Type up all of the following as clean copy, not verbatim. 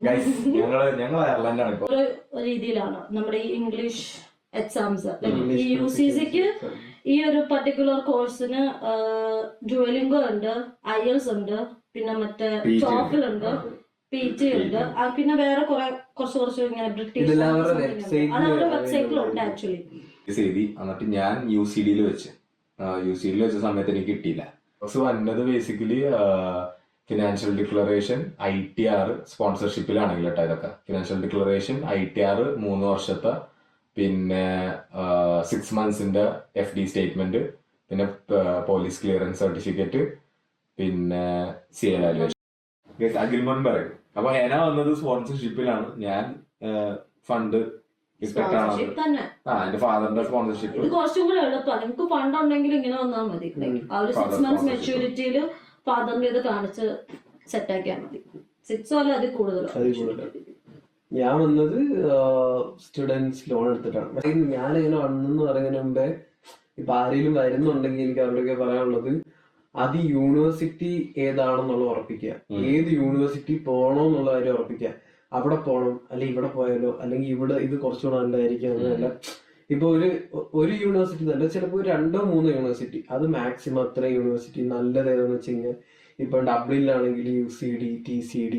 ഞങ്ങൾ അയർലൻഡാണ് ഇപ്പൊ ഒരു രീതിയിലാണ് നമ്മുടെ ഈ ഇംഗ്ലീഷ് എക്സാംസ്. ഈ UCCക്ക് ഈ ഒരു പർട്ടിക്കുലർ കോഴ്സിന് ഡ്യുവലിംഗോ ഉണ്ട്, IELTS ഉണ്ട്, പിന്നെ മറ്റേ TOEFL ഉണ്ട്, PT ഉണ്ട്, പിന്നെ വേറെ കുറച്ച് ഇങ്ങനെ ബ്രിട്ടീഷ് അതവരുടെ വെബ്സൈറ്റിലുണ്ട് ആക്ച്വലി. എന്നിട്ട് ഞാൻ UCD വെച്ച സമയത്ത് എനിക്ക് കിട്ടിയില്ല. വന്നത് ബേസിക്കലി ഫിനാൻഷ്യൽ ഡിക്ലറേഷൻ, ITR സ്പോൺസർഷിപ്പിലാണെങ്കിൽ കേട്ടോ. ഇതൊക്കെ ഫിനാൻഷ്യൽ ഡിക്ലറേഷൻ, ITR 3 വർഷത്തെ, പിന്നെ 6 months FD സ്റ്റേറ്റ്മെന്റ്, പിന്നെ പോലീസ് ക്ലിയറൻസ് സർട്ടിഫിക്കറ്റ്, പിന്നെ CL അഗ്രിമെന്റ് പറയും. അപ്പൊ ഹെന വന്നത് സ്പോൺസർഷിപ്പിലാണ്. ഞാൻ ഫണ്ട് എന്റെ ഫാദറിന്റെ സ്പോൺസർഷിപ്പ്. ഇത് കുറച്ചും കൂടെ എളുപ്പമാണ്. നിങ്ങൾക്ക് ഫണ്ട് ഉണ്ടെങ്കിൽ ഇങ്ങനെ വന്നാൽ മതി. ആ ഒരു 6 months മെച്യൂരിറ്റിയില് ഫാദറിന്റെ ഇത് കാണിച്ച് സെറ്റ് ആക്കിയാൽ മതി. 6 അല്ല അതിൽ കൂടുതൽ. ഞാൻ വന്നത് സ്റ്റുഡൻസ് ലോൺ എടുത്തിട്ടാണ്. ഞാനിങ്ങനെ വന്നെന്ന് പറയുന്നതിന് മുമ്പേ ഇപ്പൊ ആരെങ്കിലും വരുന്നുണ്ടെങ്കിൽ എനിക്ക് അവരോടൊക്കെ പറയാനുള്ളത്, അത് യൂണിവേഴ്സിറ്റി ഏതാണെന്നുള്ള ഉറപ്പിക്കുക. ഏത് യൂണിവേഴ്സിറ്റി പോകണമെന്നുള്ള കാര്യം ഉറപ്പിക്കുക. അവിടെ പോകണം, അല്ലെങ്കിൽ ഇവിടെ പോയാലോ, അല്ലെങ്കിൽ ഇവിടെ ഇത് കുറച്ചുകൂടെ നല്ലതായിരിക്കും. അങ്ങനെയല്ല, ഇപ്പൊ ഒരു യൂണിവേഴ്സിറ്റി തന്നെ ചിലപ്പോൾ 2-3 യൂണിവേഴ്സിറ്റി, അത് മാക്സിമം അത്ര യൂണിവേഴ്സിറ്റി നല്ലത് ഏതെന്ന് വെച്ച് കഴിഞ്ഞാൽ, ഇപ്പൊ ഡബ്ലിനിലാണെങ്കിൽ UCD, TCD,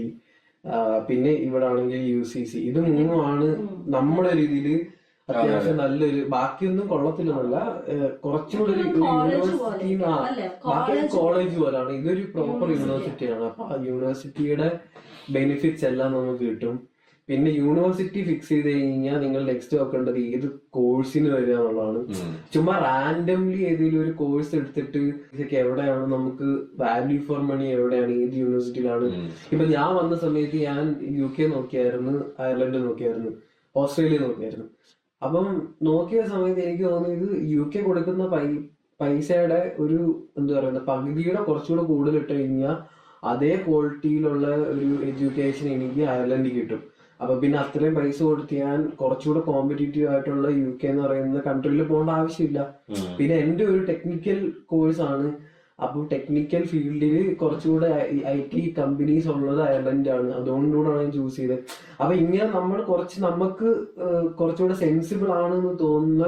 പിന്നെ ഇവിടെ ആണെങ്കിൽ UCC. ഇത് 3 നമ്മുടെ രീതിയിൽ അത്യാവശ്യം നല്ലൊരു, ബാക്കിയൊന്നും കൊള്ളത്തില്ലെന്നല്ല, കുറച്ചുകൂടെ ഒരു യൂണിവേഴ്സിറ്റി, ബാക്കി കോളേജ് പോലാണ്. ഇതൊരു പ്രോപ്പർ യൂണിവേഴ്സിറ്റിയാണ്. അപ്പൊ ആ യൂണിവേഴ്സിറ്റിയുടെ ബെനിഫിറ്റ്സ് എല്ലാം നമുക്ക് കിട്ടും. പിന്നെ യൂണിവേഴ്സിറ്റി ഫിക്സ് ചെയ്ത് കഴിഞ്ഞാൽ നിങ്ങൾ നെക്സ്റ്റ് നോക്കേണ്ടത് ഏത് കോഴ്സിന് വരിക എന്നുള്ളതാണ്. ചുമ്മാ റാൻഡംലി ഏതെങ്കിലും ഒരു കോഴ്സ് എടുത്തിട്ട് ഇതൊക്കെ എവിടെയാണ് നമുക്ക് വാല്യൂ ഫോർ മണി, എവിടെയാണ്, ഏത് യൂണിവേഴ്സിറ്റിയിലാണ്. ഇപ്പൊ ഞാൻ വന്ന സമയത്ത് ഞാൻ UK നോക്കിയായിരുന്നു, അയർലൻഡ് നോക്കിയായിരുന്നു, ഓസ്ട്രേലിയ നോക്കിയായിരുന്നു. അപ്പം നോക്കിയ സമയത്ത് എനിക്ക് തോന്നിയത് UK കൊടുക്കുന്ന പൈസയുടെ ഒരു എന്താ പറയുക, പകുതിയുടെ കുറച്ചുകൂടെ കൂടുതൽ ഇട്ട് കഴിഞ്ഞാൽ അതേ ക്വാളിറ്റിയിലുള്ള ഒരു എഡ്യൂക്കേഷൻ എനിക്ക് അയർലൻഡിൽ കിട്ടും. അപ്പൊ പിന്നെ അത്രയും പൈസ കൊടുത്ത് ഞാൻ കുറച്ചുകൂടെ കോമ്പറ്റീറ്റീവ് ആയിട്ടുള്ള UK എന്ന് പറയുന്ന കൺട്രിയിൽ പോകേണ്ട ആവശ്യമില്ല. പിന്നെ എന്റെ ഒരു ടെക്നിക്കൽ കോഴ്സാണ്. അപ്പോൾ ടെക്നിക്കൽ ഫീൽഡിൽ കുറച്ചുകൂടെ IT കമ്പനീസ് ഉള്ളത് അയർലൻഡാണ്. അതുകൊണ്ടുകൂടാണ് ഞാൻ ചൂസ് ചെയ്തത്. അപ്പൊ ഇങ്ങനെ നമുക്ക് കുറച്ചുകൂടെ സെൻസിബിൾ ആണെന്ന് തോന്നുന്ന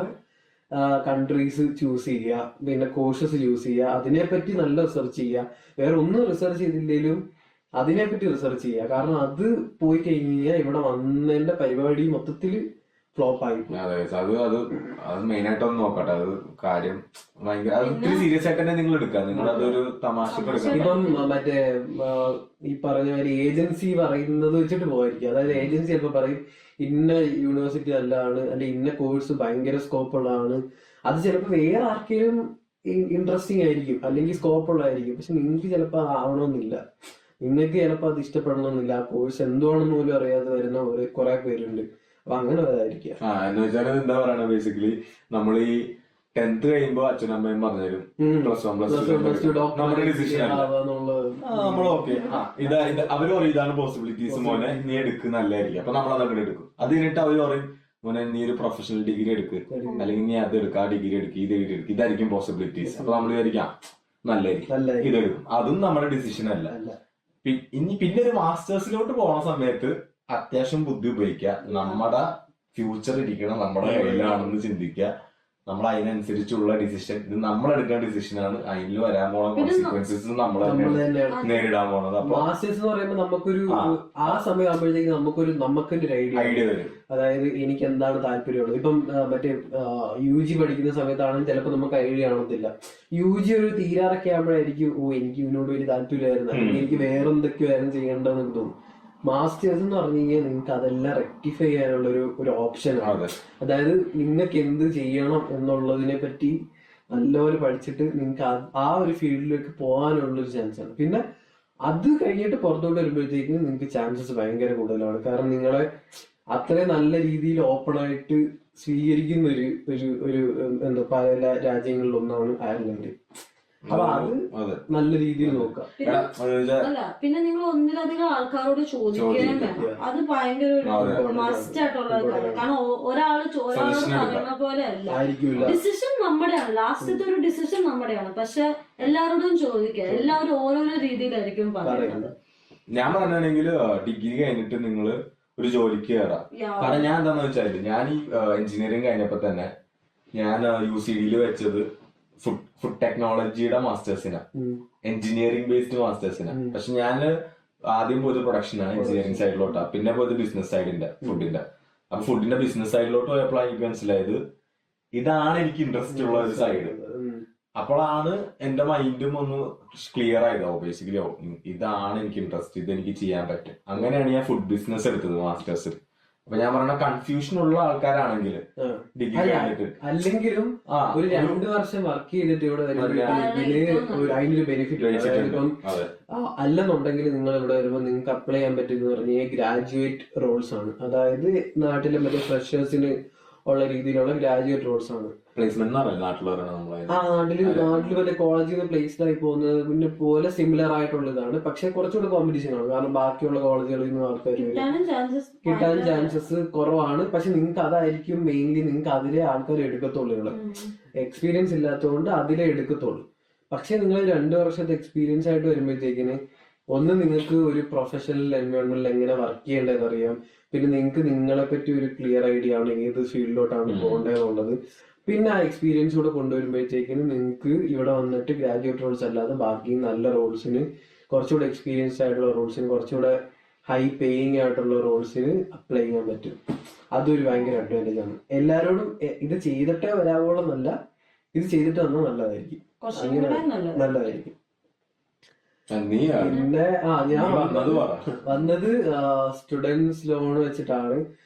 കൺട്രീസ് ചൂസ് ചെയ്യുക, പിന്നെ കോഴ്സസ് ചൂസ് ചെയ്യുക, അതിനെപ്പറ്റി നല്ല റിസർച്ച് ചെയ്യുക. വേറെ ഒന്നും റിസർച്ച് ചെയ്തില്ലെങ്കിലും അതിനെപ്പറ്റി റിസർച്ച് ചെയ്യുക. കാരണം അത് പോയി കഴിഞ്ഞാൽ ഇവിടെ വന്നതിന്റെ പരിപാടി മൊത്തത്തിൽ ഫ്ലോപ്പ് ആയി. അത് മെയിൻ ആയിട്ടൊന്ന് നോക്കട്ടെ. അത് കാര്യം ഭയങ്കര ഒത്തിരി സീരിയസ് ആയിട്ട് തന്നെ നിങ്ങൾ എടുക്കുക. നിങ്ങൾ അതൊരു തമാശ. ഇപ്പം മറ്റേ ഈ പറഞ്ഞ മാതിരി ഏജൻസി പറയുന്നത് വെച്ചിട്ട് പോയിരിക്കും. അതായത് ഏജൻസി ചിലപ്പോൾ പറയും ഇന്ന യൂണിവേഴ്സിറ്റി നല്ലതാണ്, അല്ലെങ്കിൽ ഇന്ന കോഴ്സ് ഭയങ്കര സ്കോപ്പ് ഉള്ളതാണ്. അത് ചിലപ്പോൾ വേറെ ആർക്കെങ്കിലും ഇൻട്രസ്റ്റിംഗ് ആയിരിക്കും, അല്ലെങ്കിൽ സ്കോപ്പ് ഉള്ളതായിരിക്കും. പക്ഷെ നിങ്ങൾക്ക് ചിലപ്പോൾ ആവണമെന്നില്ല, നിങ്ങൾക്ക് ചിലപ്പോൾ അത് ഇഷ്ടപ്പെടണമെന്നില്ല. ആ കോഴ്സ് എന്തുവാണെന്ന് പോലും അറിയാതെ വരുന്ന കുറെ പേരുണ്ട്. അപ്പൊ അങ്ങനെ വരാതിരിക്കുക. എന്ന് വെച്ചാൽ എന്താ പറയണ, ബേസിക്കലി നമ്മൾ ഈ 10th കഴിയുമ്പോ അച്ഛനും അമ്മയും പറഞ്ഞുതരും +1+2 നമ്മുടെ ഡിസിഷൻ നമ്മൾ ഓക്കെ അവര് പറയും ഇതാണ് പോസിബിലിറ്റീസ് മോനെ, നീ എടുക്ക് നല്ലതായിരിക്കും. അപ്പൊ നമ്മൾ അതങ്ങനെ എടുക്കും. അത് കഴിഞ്ഞിട്ട് അവര് പറയും മോനെ നീ ഒരു പ്രൊഫഷണൽ ഡിഗ്രി എടുക്ക്, അല്ലെങ്കിൽ നീ അത് എടുക്കുക, ആ ഡിഗ്രി എടുക്കുക, ഇത് ഡിഗ്രി എടുക്കുക, ഇതായിരിക്കും പോസിബിലിറ്റീസ്. അപ്പൊ നമ്മൾ വിചാരിക്കാം നല്ലതായിരിക്കും, ഇതെടുക്കും. അതും നമ്മുടെ ഡിസിഷൻ അല്ല. പിന്നെ ഒരു മാസ്റ്റേഴ്സിലോട്ട് പോണ സമയത്ത് അത്യാവശ്യം ബുദ്ധി ഉപയോഗിക്കുക. നമ്മുടെ ഫ്യൂച്ചർ ഇരിക്കണം നമ്മുടെ കയ്യിലാണെന്ന് ചിന്തിക്കുക. നമ്മൾ അതിനനുസരിച്ചുള്ള ഡിസിഷൻ, ഇത് നമ്മൾ എടുക്കേണ്ട ഡിസിഷനാണ്. അതിൽ വരാൻ പോണ കോൺസിക്വൻസസ് നമ്മൾ നേരിടാൻ പോണത്. അപ്പൊ മാസ്റ്റേഴ്സ് എന്ന് പറയുമ്പോൾ നമുക്കൊരു ആ സമയം ആകുമ്പോഴത്തേക്ക് നമുക്കൊരു ഐഡിയ വരും. അതായത് എനിക്ക് എന്താണ് താല്പര്യമുള്ളത്. ഇപ്പം മറ്റേ UG പഠിക്കുന്ന സമയത്താണെങ്കിൽ ചിലപ്പോൾ നമുക്ക് ഐഡിയ കാണത്തില്ല. UG ഒരു തീരാറൊക്കെ ആകുമ്പോഴായിരിക്കും എനിക്ക് ഇതിനോട് ഒരു താല്പര്യമായിരുന്നു, അല്ലെങ്കിൽ എനിക്ക് വേറെ എന്തൊക്കെയായിരുന്നു ചെയ്യേണ്ടതെന്ന് തോന്നും. മാസ്റ്റേഴ്സ് എന്ന് പറഞ്ഞു കഴിഞ്ഞാൽ നിങ്ങൾക്ക് അതെല്ലാം റെക്ടിഫൈ ചെയ്യാനുള്ള ഒരു ഓപ്ഷനാണ്. അതായത് നിങ്ങൾക്ക് എന്ത് ചെയ്യണം എന്നുള്ളതിനെ പറ്റി നല്ലപോലെ പഠിച്ചിട്ട് നിങ്ങൾക്ക് ആ ഒരു ഫീൽഡിലേക്ക് പോകാനുള്ളൊരു ചാൻസാണ്. പിന്നെ അത് കഴിഞ്ഞിട്ട് പുറത്തോട്ട് വരുമ്പോഴത്തേക്കും നിങ്ങൾക്ക് ചാൻസസ് ഭയങ്കര കൂടുതലാണ്. കാരണം നിങ്ങളെ അത്രയും നല്ല രീതിയിൽ ഓപ്പൺ ആയിട്ട് സ്വീകരിക്കുന്ന ഒരു എന്താ പല രാജ്യങ്ങളിലൊന്നാണ് അയർലൻഡ്. അപ്പൊ അത് നല്ല രീതിയിൽ നോക്കാം. പിന്നെ നിങ്ങൾ ഒന്നിലധികം ആൾക്കാരോട് ചോദിക്കുകയും വേണം. അത് ഭയങ്കര മസ്റ്റ് ആയിട്ടുള്ള കാര്യം. കാരണം ഒരാളോട് പറയുന്ന പോലെ അല്ല. ഡിസിഷൻ നമ്മുടെയാണ്, ലാസ്റ്റത്തെ ഒരു ഡിസിഷൻ നമ്മുടെയാണ്. പക്ഷെ എല്ലാവരോടും ചോദിക്കുക. എല്ലാവരും ഓരോരോ രീതിയിലായിരിക്കും പറയുന്നത്. ഞാൻ പറഞ്ഞാണെങ്കിൽ ഡിഗ്രി കഴിഞ്ഞിട്ട് നിങ്ങൾ ഒരു ജോലിക്ക് കയറാം. കാരണം ഞാൻ എന്താന്ന് വെച്ചാല് ഞാൻ ഈ എഞ്ചിനീയറിംഗ് കഴിഞ്ഞപ്പോ തന്നെ ഞാൻ UCD വെച്ചത് ഫുഡ് ടെക്നോളജിയുടെ മാസ്റ്റേഴ്സിനാ, എഞ്ചിനീയറിംഗ് ബേസ്ഡ് മാസ്റ്റേഴ്സിനാ. പക്ഷെ ഞാൻ ആദ്യം പോയത് പ്രൊഡക്ഷനാണ്, എഞ്ചിനീയറിംഗ് സൈഡിലോട്ടാ. പിന്നെ പോയത് ബിസിനസ് സൈഡിന്റെ, ഫുഡിന്റെ. അപ്പൊ ഫുഡിന്റെ ബിസിനസ് സൈഡിലോട്ട് പോയപ്പോഴാണ് എനിക്ക് മനസ്സിലായത് ഇതാണ് എനിക്ക് ഇൻട്രസ്റ്റ് ഉള്ള ഒരു സൈഡ്. അപ്പോഴാണ് എന്റെ മൈൻഡും ഒന്ന് ക്ലിയർ ആയത്. ബേസിക്കലി ഇതാണ് എനിക്ക് ഇൻട്രസ്റ്റ്, ഇത് എനിക്ക് ചെയ്യാൻ പറ്റും. അങ്ങനെയാണ് ഞാൻ ഫുഡ് ബിസിനസ് എടുത്തത് മാസ്റ്റേഴ്സിൽ. അപ്പൊ ഞാൻ പറഞ്ഞ കൺഫ്യൂഷൻ ഉള്ള ആൾക്കാരാണെങ്കിൽ ഡിഗ്രി കഴിഞ്ഞിട്ട് അല്ലെങ്കിലും ഒരു 2 വർഷം വർക്ക് ചെയ്തിട്ട് ഇവിടെ അതിനൊരു ബെനിഫിറ്റ് ഇപ്പം അല്ലെന്നുണ്ടെങ്കിൽ നിങ്ങൾ ഇവിടെ വരുമ്പോൾ നിങ്ങൾക്ക് അപ്ലൈ ചെയ്യാൻ പറ്റുന്ന പറഞ്ഞാൽ ഗ്രാജുവേറ്റ് റോൾസ് ആണ്. അതായത് നാട്ടിലെ മറ്റേ ഫ്രഷേഴ്സിന് ഉള്ള രീതിയിലുള്ള ഗ്രാജുവേറ്റ് റോൾസ് ആണ്. പ്ലേസ്മെന്റ് നാട്ടില് മറ്റേ കോളേജിൽ നിന്ന് പ്ലേസ്ഡ് ആയി പോകുന്നത് പിന്നെ പോലെ സിമിലർ ആയിട്ടുള്ളതാണ്. പക്ഷെ കുറച്ചുകൂടെ കോമ്പറ്റീഷൻ ആണ്. കാരണം ബാക്കിയുള്ള കോളേജുകളിൽ നിന്ന് ആൾക്കാർ കിട്ടാൻ ചാൻസസ് കുറവാണ്. പക്ഷെ നിങ്ങൾക്ക് അതായിരിക്കും മെയിൻലി, നിങ്ങൾക്ക് അതിലെ ആൾക്കാർ എടുക്കത്തുള്ളൂ. നിങ്ങൾ എക്സ്പീരിയൻസ് ഇല്ലാത്തതുകൊണ്ട് അതിലെ എടുക്കത്തുള്ളൂ. പക്ഷെ നിങ്ങൾ 2 വർഷത്തെ എക്സ്പീരിയൻസ് ആയിട്ട് വരുമ്പോഴത്തേക്കിന് ഒന്ന് നിങ്ങൾക്ക് ഒരു പ്രൊഫഷണൽ എൻവയോൺമെന്റിൽ എങ്ങനെ വർക്ക് ചെയ്യേണ്ടതെന്ന് അറിയാം. പിന്നെ നിങ്ങൾക്ക് നിങ്ങളെ പറ്റി ഒരു ക്ലിയർ ഐഡിയ ആണ് ഏത് ഫീൽഡിലോട്ടാണ് പോകേണ്ടതെന്നുള്ളത്. പിന്നെ ആ എക്സ്പീരിയൻസ് കൂടെ കൊണ്ടുവരുമ്പോഴത്തേക്കിനും നിങ്ങൾക്ക് ഇവിടെ വന്നിട്ട് ഗ്രാജുവേറ്റ് റോൾസ് അല്ലാതെ ബാക്കി നല്ല റോൾസിന്, കുറച്ചുകൂടെ എക്സ്പീരിയൻസ് ആയിട്ടുള്ള റോൾസിന്, കുറച്ചുകൂടെ ഹൈ പേയിങ് ആയിട്ടുള്ള റോൾസിന് അപ്ലൈ ചെയ്യാൻ പറ്റും. അതൊരു ഭയങ്കര അഡ്വാൻറ്റേജ് ആണ്. എല്ലാവരോടും ഇത് ചെയ്തിട്ടേ വരാവോളെന്നല്ല, ഇത് ചെയ്തിട്ട് വന്നാൽ നല്ലതായിരിക്കും, നല്ലതായിരിക്കും. പിന്നെ ഞാൻ വന്നത് സ്റ്റുഡൻസ് ലോൺ വെച്ചിട്ടാണ്.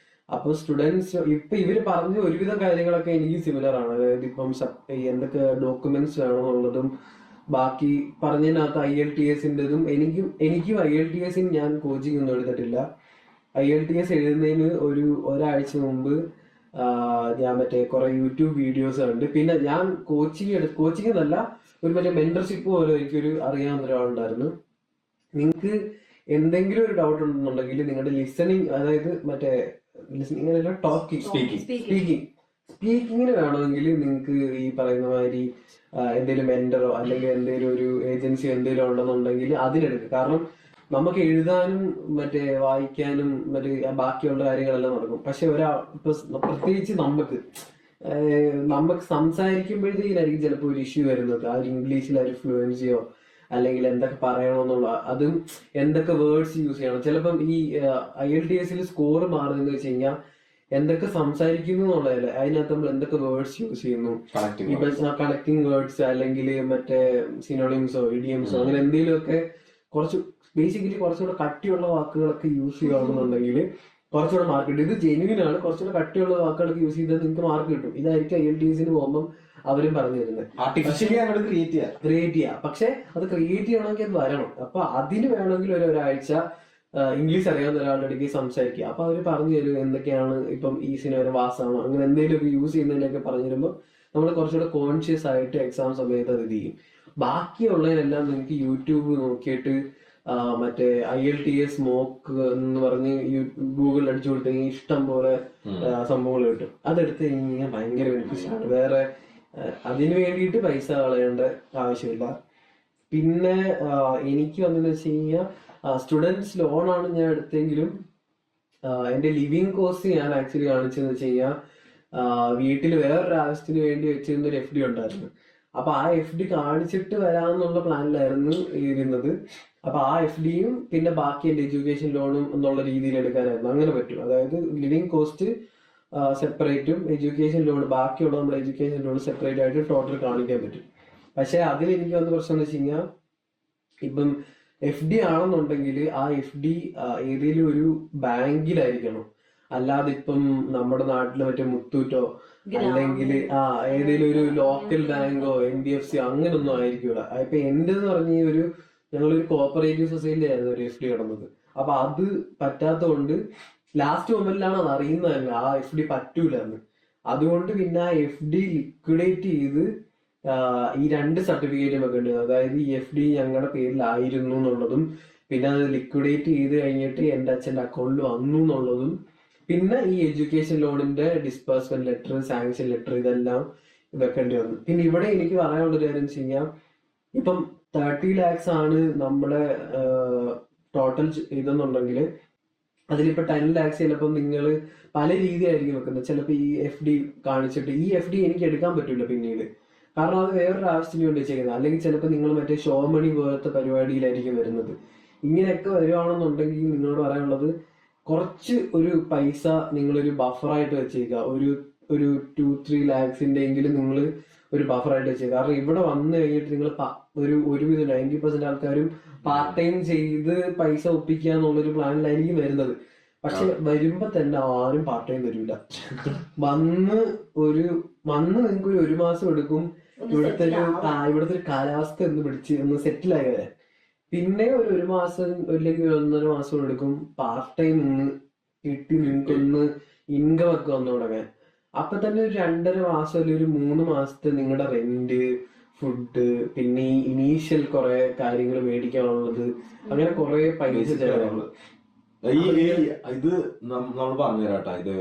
അപ്പൊ സ്റ്റുഡൻസ് ഇപ്പൊ ഇവര് പറഞ്ഞ ഒരുവിധം കാര്യങ്ങളൊക്കെ എനിക്ക് സിമിലർ ആണ്. അതായത് ഇപ്പം എന്തൊക്കെ ഡോക്യുമെന്റ്സ് വേണമെന്നുള്ളതും ബാക്കി പറഞ്ഞതിനകത്ത് IELTS-ന്റെതും എനിക്കും IELTS ഞാൻ കോച്ചിങ് ഒന്നും എടുത്തിട്ടില്ല. IELTS എഴുതുന്നതിന് ഒരാഴ്ച മുമ്പ് ഞാൻ മറ്റേ കുറെ യൂട്യൂബ് വീഡിയോസ് കണ്ട്. പിന്നെ ഞാൻ കോച്ചിങ് എന്നല്ല, ഒരു മറ്റേ മെന്റർഷിപ്പ് പോലെ എനിക്കൊരു അറിയാവുന്ന ഒരാളുണ്ടായിരുന്നു. നിങ്ങൾക്ക് എന്തെങ്കിലും ഒരു ഡൗട്ട് ഉണ്ടെന്നുണ്ടെങ്കിൽ നിങ്ങളുടെ ലിസണിങ്, അതായത് മറ്റേ ലിസണിങ് സ്പീക്കിങ്ങിന് വേണമെങ്കിൽ നിങ്ങൾക്ക് ഈ പറയുന്ന മാതിരി എന്തെങ്കിലും മെന്ററോ അല്ലെങ്കിൽ എന്തെങ്കിലും ഒരു ഏജൻസി എന്തെങ്കിലും ഉണ്ടെന്നുണ്ടെങ്കിൽ അതിനെടുക്കുക. കാരണം നമുക്ക് എഴുതാനും മറ്റേ വായിക്കാനും മറ്റേ ബാക്കിയുള്ള കാര്യങ്ങളെല്ലാം നടക്കും. പക്ഷെ ഇപ്പൊ പ്രത്യേകിച്ച് നമുക്ക് സംസാരിക്കുമ്പോഴത്തേക്കായിരിക്കും ചിലപ്പോൾ ഒരു ഇഷ്യൂ വരുന്നത്. ആ ഒരു ഇംഗ്ലീഷിൽ ഒരു ഫ്ലുവൻസിയോ അല്ലെങ്കിൽ എന്തൊക്കെ പറയണമെന്നുള്ള, അതും എന്തൊക്കെ വേർഡ്സ് യൂസ് ചെയ്യണം. ചിലപ്പം ഈ IELTS സ്കോർ മാറുന്നതെന്ന് വെച്ച് കഴിഞ്ഞാൽ എന്തൊക്കെ സംസാരിക്കുന്നു എന്നുള്ളതല്ല, അതിനകത്ത് നമ്മൾ എന്തൊക്കെ വേർഡ്സ് യൂസ് ചെയ്യുന്നു, ഇപ്പൊ കണക്ടിങ് വേർഡ്സ് അല്ലെങ്കിൽ മറ്റേ സിനോണിംസോ ഇഡിയംസോ അങ്ങനെ എന്തെങ്കിലുമൊക്കെ ബേസിക്കലി കുറച്ചുകൂടെ കട്ടിയുള്ള വാക്കുകളൊക്കെ യൂസ് ചെയ്യുകയാണെന്നുണ്ടെങ്കിൽ കുറച്ചുകൂടെ മാർക്ക് കിട്ടും. ഇത് ജെന്യുവിൻ ആണ്. കുറച്ചുകൂടെ കട്ടിയുള്ള വാക്കുകളൊക്കെ യൂസ് ചെയ്താൽ നിങ്ങൾക്ക് മാർക്ക് കിട്ടും. ഇതായിരിക്കും IELTS പോകുമ്പോൾ അവരും പറഞ്ഞു തരുന്നത്. ക്രിയേറ്റ് ചെയ്യാം. പക്ഷെ അത് ക്രിയേറ്റ് ചെയ്യണമെങ്കിൽ അത് വരണം. അപ്പൊ അതിന് വേണമെങ്കിൽ ഒരാഴ്ച ഇംഗ്ലീഷ് അറിയാവുന്ന ഒരാളുടെ അടുക്കി സംസാരിക്കുക. അപ്പൊ അവര് പറഞ്ഞു തരും എന്തൊക്കെയാണ് ഇപ്പം ഈസിന് വരെ വാസാണോ അങ്ങനെ എന്തെങ്കിലുമൊക്കെ യൂസ് ചെയ്യുന്നതിനൊക്കെ പറഞ്ഞു തരുമ്പോൾ നമ്മൾ കുറച്ചുകൂടെ കോൺഷ്യസ് ആയിട്ട് എക്സാം സമയത്ത് അത് ചെയ്യും. ബാക്കിയുള്ളതിനെല്ലാം നിങ്ങൾക്ക് യൂട്യൂബ് നോക്കിയിട്ട് മറ്റേ IELTS മോക്ക് എന്ന് പറഞ്ഞ് ഗൂഗിളിൽ അടിച്ചു കൊടുത്തെങ്കിൽ ഇഷ്ടം പോലെ സംഭവങ്ങൾ കിട്ടും. അതെടുത്ത് കഴിഞ്ഞാൽ ഭയങ്കര ബെനിഫിറ്റ്സ് ആണ്. വേറെ അതിന് വേണ്ടിയിട്ട് പൈസ കളയേണ്ട ആവശ്യമില്ല. പിന്നെ എനിക്ക് വന്നെന്ന് വെച്ച് കഴിഞ്ഞാൽ സ്റ്റുഡൻസ് ലോണാണ് ഞാൻ എടുത്തെങ്കിലും എൻ്റെ ലിവിങ് കോസ്റ്റ് ഞാൻ ആക്ച്വലി കാണിച്ചതെന്ന് വെച്ച് കഴിഞ്ഞാൽ വീട്ടിൽ വേറൊരു ആവശ്യത്തിന് വേണ്ടി വെച്ചിരുന്ന ഒരു FD ഉണ്ടായിരുന്നു. അപ്പൊ ആ FD കാണിച്ചിട്ട് വരാമെന്നുള്ള പ്ലാനിലായിരുന്നു ഇരുന്നത്. അപ്പൊ ആ FDയും പിന്നെ ബാക്കി എൻ്റെ എഡ്യൂക്കേഷൻ ലോണും എന്നുള്ള രീതിയിൽ എടുക്കാനായിരുന്നു. അങ്ങനെ പറ്റും. അതായത് ലിവിങ് കോസ്റ്റ് സെപ്പറേറ്റും എഡ്യൂക്കേഷൻ ലോൺ ബാക്കിയുള്ള നമ്മുടെ എഡ്യൂക്കേഷൻ ലോൺ സെപ്പറേറ്റ് ആയിട്ട് ടോട്ടൽ കാണിക്കാൻ പറ്റും. പക്ഷെ അതിൽ എനിക്ക് വന്ന പ്രശ്നം എന്ന് വെച്ച് കഴിഞ്ഞാൽ ഇപ്പം FD ആണെന്നുണ്ടെങ്കിൽ ആ FD ഏതെങ്കിലും ഒരു ബാങ്കിലായിരിക്കണം. അല്ലാതെ ഇപ്പം നമ്മുടെ നാട്ടിലെ മറ്റേ മുത്തൂറ്റോ അല്ലെങ്കിൽ ഏതെങ്കിലും ഒരു ലോക്കൽ ബാങ്കോ NBFC അങ്ങനൊന്നും ആയിരിക്കൂല. ഇപ്പൊ എന്റെന്ന് പറഞ്ഞ ഞങ്ങളൊരു കോപ്പറേറ്റീവ് സൊസൈറ്റി ആയിരുന്നു ഒരു FD കിടന്നത്. അപ്പൊ അത് പറ്റാത്തതുകൊണ്ട് ലാസ്റ്റ് മൊമെന്റിലാണ് അത് അറിയുന്നത് തന്നെ ആ FD പറ്റൂല എന്ന്. അതുകൊണ്ട് പിന്നെ ആ FD ലിക്വിഡേറ്റ് ചെയ്ത് ഈ 2 സർട്ടിഫിക്കറ്റും ഒക്കെ ഉണ്ട്. അതായത് ഈ FD ഞങ്ങളുടെ പേരിലായിരുന്നു എന്നുള്ളതും പിന്നെ അത് ലിക്വിഡേറ്റ് ചെയ്ത് കഴിഞ്ഞിട്ട് എൻ്റെ അച്ഛൻ്റെ അക്കൗണ്ടിൽ വന്നു എന്നുള്ളതും പിന്നെ ഈ എഡ്യൂക്കേഷൻ ലോണിന്റെ ഡിസ്ബേഴ്സ്മെന്റ് ലെറ്റർ, സാങ്ഷൻ ലെറ്റർ ഇതെല്ലാം വെക്കേണ്ടി വന്നു. പിന്നെ ഇവിടെ എനിക്ക് പറയാനുള്ളൊരു കാര്യം വെച്ച് കഴിഞ്ഞാൽ ഇപ്പം 30 lakhs ആണ് നമ്മുടെ ടോട്ടൽ ഇതെന്നുണ്ടെങ്കിൽ അതിലിപ്പോ 10 lakhs ചിലപ്പോൾ നിങ്ങൾ പല രീതിയായിരിക്കും വെക്കുന്നത്. ചിലപ്പോൾ ഈ FD കാണിച്ചിട്ട് ഈ FD എനിക്ക് എടുക്കാൻ പറ്റില്ല പിന്നീട്, കാരണം അത് വേറൊരു ആവശ്യത്തിന് വേണ്ടി ചെയ്യുന്നത്. അല്ലെങ്കിൽ ചിലപ്പോൾ നിങ്ങൾ മറ്റേ ഷോ മണി പോലത്തെ പരിപാടിയിലായിരിക്കും വരുന്നത്. ഇങ്ങനെയൊക്കെ വരുവാണെന്നുണ്ടെങ്കിൽ നിങ്ങളോട് പറയാനുള്ളത് കുറച്ച് ഒരു പൈസ നിങ്ങളൊരു ബഫറായിട്ട് വെച്ചേക്കുക. ഒരു 2-3 lakhs എങ്കിലും നിങ്ങൾ ഒരു ബഫറായിട്ട് വെച്ചേക്കുക. കാരണം ഇവിടെ വന്നു കഴിഞ്ഞിട്ട് നിങ്ങൾ ഒരുവിധം 90% ആൾക്കാരും പാർട്ട് ടൈം ചെയ്ത് പൈസ ഒപ്പിക്കുക എന്നുള്ളൊരു പ്ലാനിലായിരിക്കും വരുന്നത്. പക്ഷെ വരുമ്പോ തന്നെ ആരും പാർട്ട് ടൈം തരൂല. വന്ന് നിങ്ങൾക്ക് ഒരു മാസം എടുക്കും ഇവിടുത്തെ ഒരു കാലാവസ്ഥ ഒന്ന് പിടിച്ച് ഒന്ന് സെറ്റിലായി വരാൻ. പിന്നെ ഒരു മാസം അല്ലെങ്കിൽ 1.5 മാസം എടുക്കും പാർട്ട് ടൈം ഒന്ന് കിട്ടി നിങ്ങൾക്കൊന്ന് ഇൻകം ഒക്കെ വന്നു തുടങ്ങാൻ. അപ്പൊ തന്നെ ഒരു 2.5 മാസം അല്ലെങ്കിൽ ഒരു 3 മാസത്തെ നിങ്ങളുടെ റെന്റ്, ഫുഡ്, പിന്നെ ഈ ഇനീഷ്യൽ കുറെ കാര്യങ്ങൾ മേടിക്കാനുള്ളത്, അങ്ങനെ കുറെ പൈസ ചെലവുള്ളത്. ഇത് നമ്മൾ പറഞ്ഞുതരാട്ടാ. ഇത്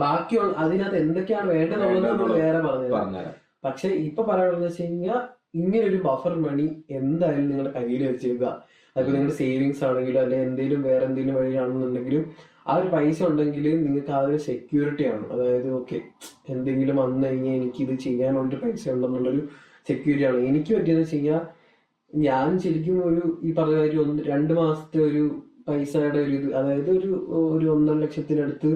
ബാക്കിയുള്ള അതിനകത്ത് എന്തൊക്കെയാണ് വേണ്ടതെന്നുള്ളത് നമ്മൾ വേറെ പറഞ്ഞുതരാം. പക്ഷെ ഇപ്പൊ പറയാനുള്ളത് വെച്ച് കഴിഞ്ഞാൽ ഇങ്ങനെ ഒരു ബഫർ മണി എന്തായാലും നിങ്ങളുടെ കയ്യിൽ വെച്ചേക്കുക. അതിപ്പോ നിങ്ങളുടെ സേവിങ്സ് ആണെങ്കിലും അല്ലെങ്കിൽ എന്തെങ്കിലും വേറെ എന്തെങ്കിലും വഴിയാണെന്നുണ്ടെങ്കിലും ആ ഒരു പൈസ ഉണ്ടെങ്കിൽ നിങ്ങൾക്ക് ആ ഒരു സെക്യൂരിറ്റി ആണ്. അതായത് ഓക്കെ, എന്തെങ്കിലും വന്നു കഴിഞ്ഞാൽ എനിക്ക് ഇത് ചെയ്യാനുള്ള പൈസ ഉണ്ടെന്നുള്ളൊരു സെക്യൂരിറ്റി ആണ്. എനിക്ക് പറ്റിയെന്ന് വെച്ച് കഴിഞ്ഞാൽ ഞാൻ ശരിക്കും ഈ പറഞ്ഞ കാര്യം 2 മാസത്തെ ഒരു പൈസയുടെ ഒരു ഇത്, അതായത് ഒരു 1.5 ലക്ഷത്തിനടുത്ത്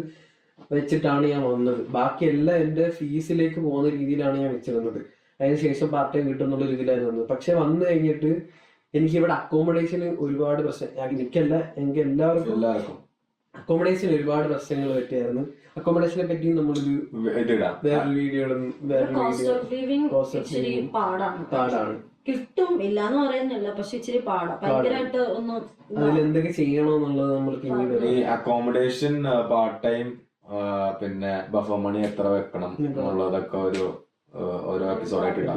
വെച്ചിട്ടാണ് ഞാൻ വന്നത്. ബാക്കിയെല്ലാം എൻ്റെ ഫീസിലേക്ക് പോകുന്ന രീതിയിലാണ് ഞാൻ വെച്ചിരുന്നത്. അതിനുശേഷം പാർട്ട് ടൈം കിട്ടുന്നുള്ള രീതിയിലായിരുന്നു വന്നത്. പക്ഷെ വന്നു കഴിഞ്ഞിട്ട് എനിക്ക് ഇവിടെ അക്കോമഡേഷന് ഒരുപാട് പ്രശ്നം, എനിക്കല്ല എനിക്ക് എല്ലാവർക്കും അക്കോമഡേഷൻ ഒരുപാട് പ്രശ്നങ്ങൾ പറ്റിയായിരുന്നു. അക്കോമഡേഷനെ പറ്റി നമ്മളൊരു വേറൊരു വീഡിയോയിലും പാടാണ്. കിട്ടും ഇല്ലാന്ന് പറയുന്നില്ല, പക്ഷെ ഇച്ചിരി പാടാ, ഭയങ്കരമായിട്ട് ഒന്നും അതിലെന്തൊക്കെ ചെയ്യണമെന്നുള്ളത് നമ്മൾ പിന്നീട് ഈ അക്കോമഡേഷൻ, പാർട്ട് ടൈം, പിന്നെ ബഫർ മണി എത്ര വെക്കണം എന്നുള്ളതൊക്കെ ഓരോ എപ്പിസോഡായിട്ട് ഇടാം.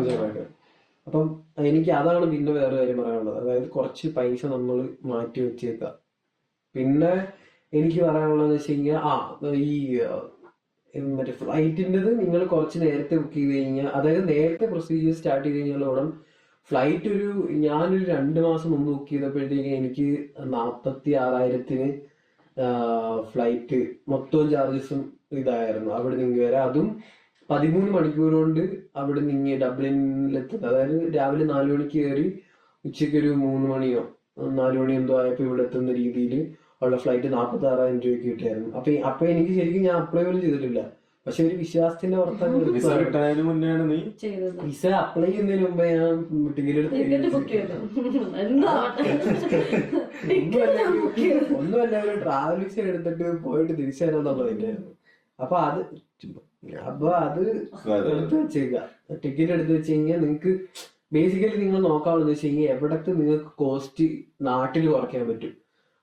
അപ്പം എനിക്ക് അതാണ് പിന്നെ വേറെ കാര്യം പറയാനുള്ളത്. അതായത് കുറച്ച് പൈസ നമ്മൾ മാറ്റി വെച്ചേക്കുക. പിന്നെ എനിക്ക് പറയാനുള്ളത് വെച്ച് കഴിഞ്ഞാൽ ഈ മറ്റേ ഫ്ലൈറ്റിൻ്റെത് നിങ്ങൾ കുറച്ച് നേരത്തെ ബുക്ക് ചെയ്ത് കഴിഞ്ഞാൽ, അതായത് നേരത്തെ പ്രൊസീജിയർ സ്റ്റാർട്ട് ചെയ്ത് കഴിഞ്ഞാൽ ഉടൻ ഫ്ലൈറ്റ് ഞാനൊരു 2 മാസം മുമ്പ് ബുക്ക് ചെയ്തപ്പോഴത്തേക്ക് എനിക്ക് 46,000-ന് ഫ്ലൈറ്റ് മൊത്തം ചാർജസും ഇതായിരുന്നു അവിടെ നിന്ന് വരെ. അതും 13 മണിക്കൂർ കൊണ്ട് അവിടെ നിന്ന് ഡബ്ലിനിലെത്തുന്നത്. അതായത് രാവിലെ 4 മണിക്ക് കയറി ഉച്ചയ്ക്കൊരു 3 മണിയോ 4 മണി എന്തോ ആയപ്പോൾ ഇവിടെ എത്തുന്ന രീതിയിൽ ഉള്ള ഫ്ലൈറ്റ് 46,000 രൂപയ്ക്ക് കിട്ടിയായിരുന്നു. അപ്പൊ എനിക്ക് ശരിക്കും ഞാൻ അപ്ലൈ പോലും ചെയ്തിട്ടില്ല. പക്ഷെ ഒരു വിശ്വാസത്തിന്റെ പുറത്താണ് വിസ കിട്ടുന്നതിന് മുന്നെയാണ് നീ വിസ അപ്ലൈ ചെയ്യുന്നതിന് മുമ്പേ ഞാൻ ടിക്കറ്റ് ഒന്നുമല്ല ഒരു ട്രാവൽ വിസ എടുത്തിട്ട് പോയിട്ട് തിരിച്ചു തരാന്നുള്ളതില്ലായിരുന്നു. അപ്പൊ അത് എടുത്തു വെച്ചേക്കുക. ടിക്കറ്റ് എടുത്തു വെച്ച് കഴിഞ്ഞാൽ നിങ്ങൾക്ക് ബേസിക്കലി നിങ്ങൾ നോക്കാവുന്നത് വെച്ച് കഴിഞ്ഞാൽ എവിടത്തെ നിങ്ങൾക്ക് കോസ്റ്റ് നാട്ടിൽ കുറയ്ക്കാൻ പറ്റും,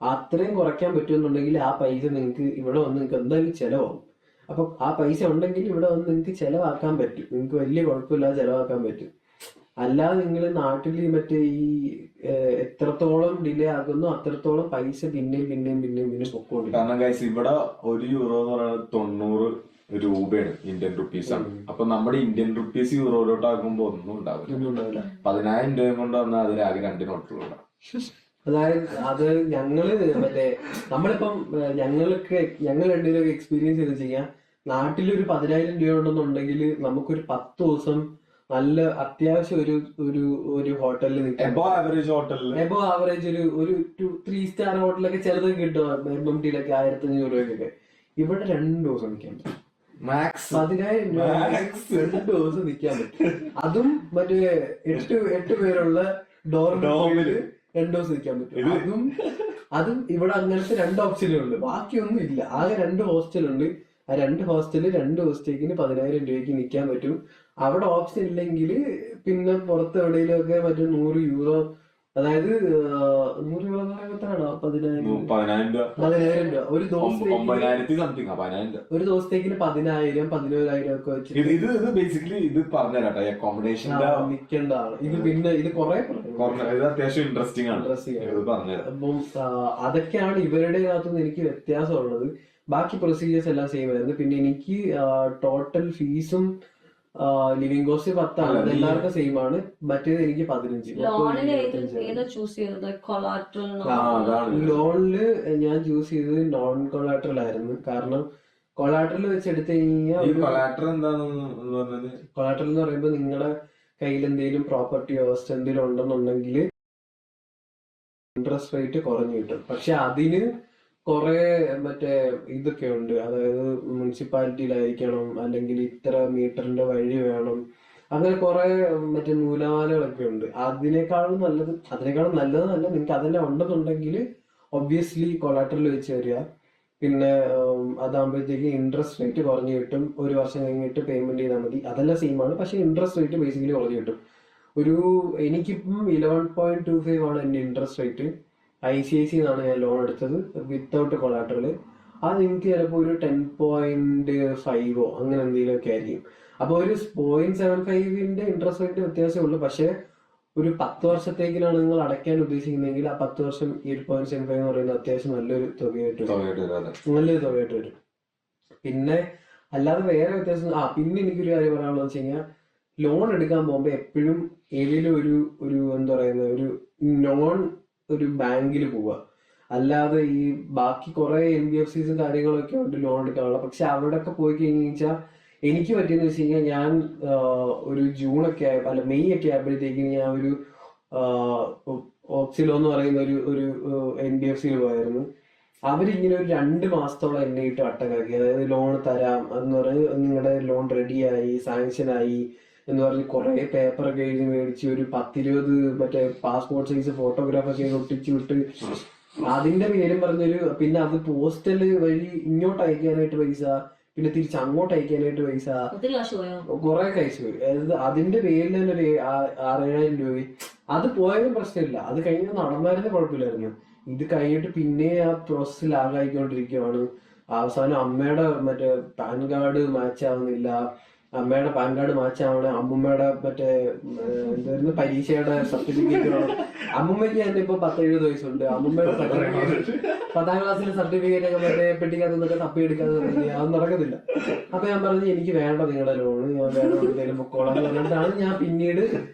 അത്രയും കുറയ്ക്കാൻ പറ്റുമെന്നുണ്ടെങ്കിൽ ആ പൈസ നിങ്ങൾക്ക് ഇവിടെ വന്ന് നിങ്ങൾക്ക് എന്തായാലും ചെലവാകും. അപ്പൊ ആ പൈസ ഉണ്ടെങ്കിൽ ഇവിടെ വന്ന് നിങ്ങൾക്ക് ചെലവാക്കാൻ പറ്റും, നിങ്ങൾക്ക് വലിയ കുഴപ്പമില്ലാതെ ചെലവാക്കാൻ പറ്റും. അല്ലാതെ നിങ്ങൾ നാട്ടിൽ മറ്റേ ഈ എത്രത്തോളം ഡിലേ ആകുന്നു അത്രത്തോളം പൈസ പിന്നെയും പൊക്കോണ്ടിരിക്കും. കാരണം ഗൈസ് ഇവിടെ €1 എന്ന് പറയുന്നത് 90 രൂപയാണ്, ഇന്ത്യൻ റുപ്പീസ് ആണ്. അപ്പൊ നമ്മുടെ ഇന്ത്യൻ റുപ്പീസ് യൂറോയിലോട്ട് ആക്കുമ്പോ ഒന്നും ഉണ്ടാവില്ല. 10,000 രൂപ കൊണ്ട് വന്നാൽ അതിലാകെ 2 നോട്ടുകളുണ്ടാവും. അതായത് അത് ഞങ്ങള് നമ്മളിപ്പം ഞങ്ങൾ രണ്ടുപേരും എക്സ്പീരിയൻസ് ചെയ്ത് ചെയ്യാം. നാട്ടിലൊരു 10,000 രൂപ ഉണ്ടെന്നുണ്ടെങ്കിൽ നമുക്കൊരു 10 ദിവസം നല്ല അത്യാവശ്യം ഒരു ഹോട്ടലിൽ നിൽക്കാം. എബോ ആവറേജ് ഒരു 3 സ്റ്റാർ ഹോട്ടലൊക്കെ ചിലതൊക്കെ കിട്ടും. MMTയിലൊക്കെ 1,500 രൂപയ്ക്കൊക്കെ. ഇവിടെ 2 ദിവസം നിൽക്കാൻ പറ്റും. 10,000 രൂപ 2 ദിവസം നിൽക്കാൻ പറ്റും. അതും മറ്റേ 8 പേരുള്ള ഡോർമില് 2 ദിവസം നിൽക്കാൻ പറ്റും. അതും ഇവിടെ അങ്ങനത്തെ 2 ഓപ്ഷനുണ്ട്, ബാക്കിയൊന്നും ഇല്ല. ആകെ 2 ഹോസ്റ്റലുണ്ട്. ആ 2 ഹോസ്റ്റലിൽ 2 ദിവസത്തേക്കിന് 10,000 രൂപയ്ക്ക് നിൽക്കാൻ പറ്റും. അവിടെ ഓപ്ഷൻ ഇല്ലെങ്കിൽ പിന്നെ പുറത്ത് എവിടെയെങ്കിലും ഒക്കെ മറ്റേ €100, അതായത് €100 എന്ന് പറയുമ്പോൾ എത്രയാണോ 10,000 രൂപ ഒരു ദിവസത്തേക്കിന് 10,000 11,000 ഒക്കെ വെച്ചിട്ട് ഇത് ബേസിക്കലി ഇത് പറഞ്ഞുതരാട്ടെ അക്കോമഡേഷന്റെ നിൽക്കേണ്ടതാണ്. ഇത് പിന്നെ ഇത് കുറെ അത്യാവശ്യം ഇൻട്രസ്റ്റിംഗ് ആണ്. അപ്പം അതൊക്കെയാണ് ഇവരുടെ ഭാഗത്തുനിന്ന് എനിക്ക് വ്യത്യാസമുള്ളത്. ബാക്കി പ്രൊസീജിയേഴ്സ് എല്ലാം സെയിം ആയിരുന്നു. പിന്നെ എനിക്ക് ടോട്ടൽ ഫീസും ലിവിംഗ് കോസ്റ്റ് 10 അല്ല, എല്ലാവർക്കും സെയിം ആണ്. മറ്റേത് എനിക്ക് 15. ലോണിൽ ഏതാ ചൂസ് ചെയ്തത്? കൊളാട്രൽ? ലോണില് ഞാൻ ചൂസ് ചെയ്തത് നോൺ കൊളാട്രൽ ആയിരുന്നു. കാരണം കൊളാട്രൽ വെച്ച് എടുത്തു കഴിഞ്ഞാൽ കൊളാട്രൽ എന്താണെന്ന് പറഞ്ഞത്? കൊളാട്രൽ എന്ന് പറയുമ്പോൾ നിങ്ങളുടെ കയ്യിൽ എന്തെങ്കിലും പ്രോപ്പർട്ടിയോ എന്തെങ്കിലും ഉണ്ടെന്നുണ്ടെങ്കിൽ ഇൻട്രസ്റ്റ് റേറ്റ് കുറഞ്ഞു കിട്ടും. പക്ഷെ അതിന് കുറെ മറ്റേ ഇതൊക്കെ ഉണ്ട്. അതായത് മുനിസിപ്പാലിറ്റിയിലായിരിക്കണം, അല്ലെങ്കിൽ ഇത്ര മീറ്ററിന്റെ വഴി വേണം, അങ്ങനെ കുറെ മറ്റേ നൂലാമാലകളൊക്കെ ഉണ്ട്. അതിനേക്കാളും നല്ലതല്ല, നിങ്ങൾക്ക് അതെല്ലാം ഉണ്ടെന്നുണ്ടെങ്കിൽ ഒബ്വിയസ്ലി കൊളാട്രൽ വെച്ച് തരിക. പിന്നെ അതാകുമ്പോഴത്തേക്ക് ഇൻട്രസ്റ്റ് റേറ്റ് കുറഞ്ഞു കിട്ടും. 1 വർഷം കഴിഞ്ഞിട്ട് പേയ്മെന്റ് ചെയ്താൽ മതി. അതെല്ലാം സെയിം ആണ്, പക്ഷെ ഇൻട്രസ്റ്റ് റേറ്റ് ബേസിക്കലി കുറഞ്ഞു കിട്ടും. എനിക്കിപ്പം 11.25 ആണ് എൻ്റെ ഇൻട്രസ്റ്റ് റേറ്റ്. ICICI എന്നാണ് ഞാൻ ലോൺ എടുത്തത് വിത്തൗട്ട് കൊളാട്രൽ. അത് എനിക്ക് ചിലപ്പോൾ ഒരു 10.5 അങ്ങനെ എന്തെങ്കിലുമൊക്കെ ആയിരിക്കും. അപ്പോൾ ഒരു 0.75 ഇൻട്രസ്റ്റ് റേറ്റ് വ്യത്യാസമേ ഉള്ളൂ. പക്ഷെ ഒരു 10 വർഷത്തേക്കിലാണ് നിങ്ങൾ അടയ്ക്കാൻ ഉദ്ദേശിക്കുന്നതെങ്കിൽ ആ 10 വർഷം 8.75 എന്ന് പറയുന്നത് അത്യാവശ്യം നല്ലൊരു തുകയായിട്ട് വരും. പിന്നെ അല്ലാതെ വേറെ വ്യത്യാസം പിന്നെ എനിക്കൊരു കാര്യം പറയാനുള്ളത് വെച്ച് കഴിഞ്ഞാൽ, ലോൺ എടുക്കാൻ പോകുമ്പോൾ എപ്പോഴും ഏതെങ്കിലും ഒരു എന്താ പറയുന്നത് ഒരു ബാങ്കിൽ പോവുക. അല്ലാതെ ഈ ബാക്കി കുറെ NBFCs കാര്യങ്ങളൊക്കെ ഉണ്ട് ലോൺ എടുക്കാനുള്ള. പക്ഷെ അവിടെയൊക്കെ പോയി കഴിഞ്ഞു വെച്ചാൽ എനിക്ക് പറ്റിയെന്ന് വെച്ച് കഴിഞ്ഞാൽ, ഞാൻ ഒരു ജൂണൊക്കെ മെയ് ഒക്കെ ആയപ്പോഴത്തേക്കും ഞാൻ ഒരു ഓക്സിലോ എന്ന് പറയുന്ന ഒരു NBFCയിൽ പോയായിരുന്നു. അവരിങ്ങനെ ഒരു 2 മാസത്തോളം എന്നെ ഇട്ട് അട്ടക്കാക്കി. അതായത് ലോൺ തരാം എന്ന് പറഞ്ഞ് നിങ്ങളുടെ ലോൺ റെഡിയായി സാങ്ഷനായി എന്ന് പറഞ്ഞ് കുറെ പേപ്പറൊക്കെ എഴുതി മേടിച്ച് ഒരു 10-20 മറ്റേ പാസ്പോർട്ട് സൈസ് ഫോട്ടോഗ്രാഫൊക്കെ ഒട്ടിച്ചു വിട്ട് അതിന്റെ പേരും പറഞ്ഞൊരു, പിന്നെ അത് പോസ്റ്റല് വഴി ഇങ്ങോട്ട് അയക്കാനായിട്ട് പൈസ, പിന്നെ തിരിച്ച് അങ്ങോട്ട് അയക്കാനായിട്ട് പൈസ, കുറെ കഴിച്ചു പോയി. അതായത് അതിന്റെ പേരിൽ തന്നെ ഒരു 6,000-7,000 രൂപ. അത് പോയാലും പ്രശ്നമില്ല, അത് കഴിഞ്ഞ് നടന്നാലും കുഴപ്പമില്ലായിരുന്നു. ഇത് കഴിഞ്ഞിട്ട് പിന്നെ ആ പ്രോസസ് ലാഗായിക്കൊണ്ടിരിക്കുകയാണ്. അവസാനം അമ്മയുടെ മറ്റേ പാൻ കാർഡ് മാച്ച് ആവുന്നില്ല, അമ്മയുടെ പാൻ കാർഡ് മാച്ച് ആവണേ, അമ്മൂമ്മയുടെ മറ്റേ എന്തായിരുന്നു പരീക്ഷയുടെ സർട്ടിഫിക്കറ്റ് വേണം. അമ്മൂമ്മയ്ക്ക് തന്നെ ഇപ്പൊ 10-70 വയസ്സുണ്ട്. അമ്മൂമ്മയുടെ 10ാം ക്ലാസ്സിലെ സർട്ടിഫിക്കറ്റ് ഒക്കെ മറ്റേ പെട്ടിക്കകത്ത് നിന്നൊക്കെ തപ്പിയെടുക്കാന്ന് പറഞ്ഞില്ല, അത് നടക്കത്തില്ല. അപ്പൊ ഞാൻ പറഞ്ഞു എനിക്ക് വേണ്ട നിങ്ങളുടെ ലോണ്, ഞാൻ വേറെ എവിടെയെങ്കിലും പൊക്കോളാം എന്ന് പറഞ്ഞിട്ടാണ് ഞാൻ പിന്നീട്